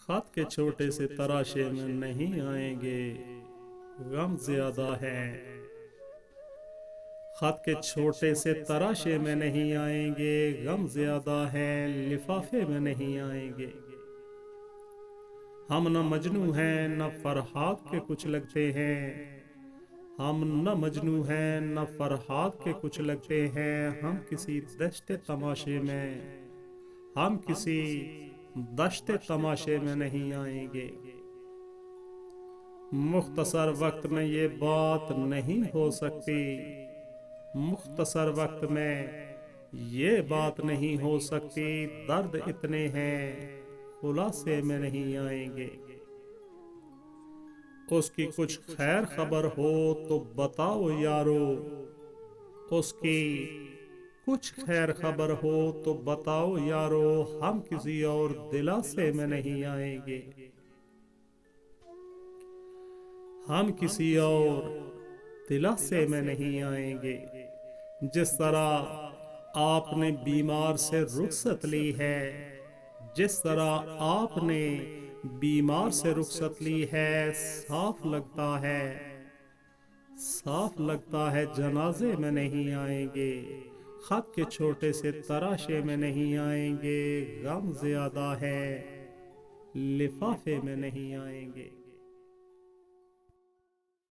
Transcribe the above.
खत के छोटे से तराशे में नहीं आएंगे, गम ज्यादा है। खत के छोटे से तराशे में नहीं आएंगे, गम ज्यादा है, लिफाफे में नहीं आएंगे। हम न मजनू हैं न फरहाद के कुछ लगते हैं, हम न मजनू हैं न फरहाद के कुछ लगते हैं। हम किसी दश्ते तमाशे में, हम किसी दश्ते तमाशे में नहीं आएंगे। मुख्तसर वक्त में ये बात नहीं हो सकती, मुख्तसर वक्त में ये बात नहीं हो सकती। दर्द इतने हैं खुलासे में नहीं आएंगे। उसकी कुछ खैर खबर हो तो बताओ यारो, उसकी कुछ खैर खबर हो तो बताओ यारो। हम किसी और दिलासे में नहीं आएंगे, हम किसी और दिलासे में नहीं आएंगे। जिस तरह आपने बीमार से रुखसत ली है, जिस तरह आपने बीमार से रुखसत ली है, साफ लगता है, साफ लगता है जनाजे में नहीं आएंगे। खत के छोटे से तराशे में नहीं आएंगे, गम ज्यादा है, लिफाफे में नहीं आएंगे।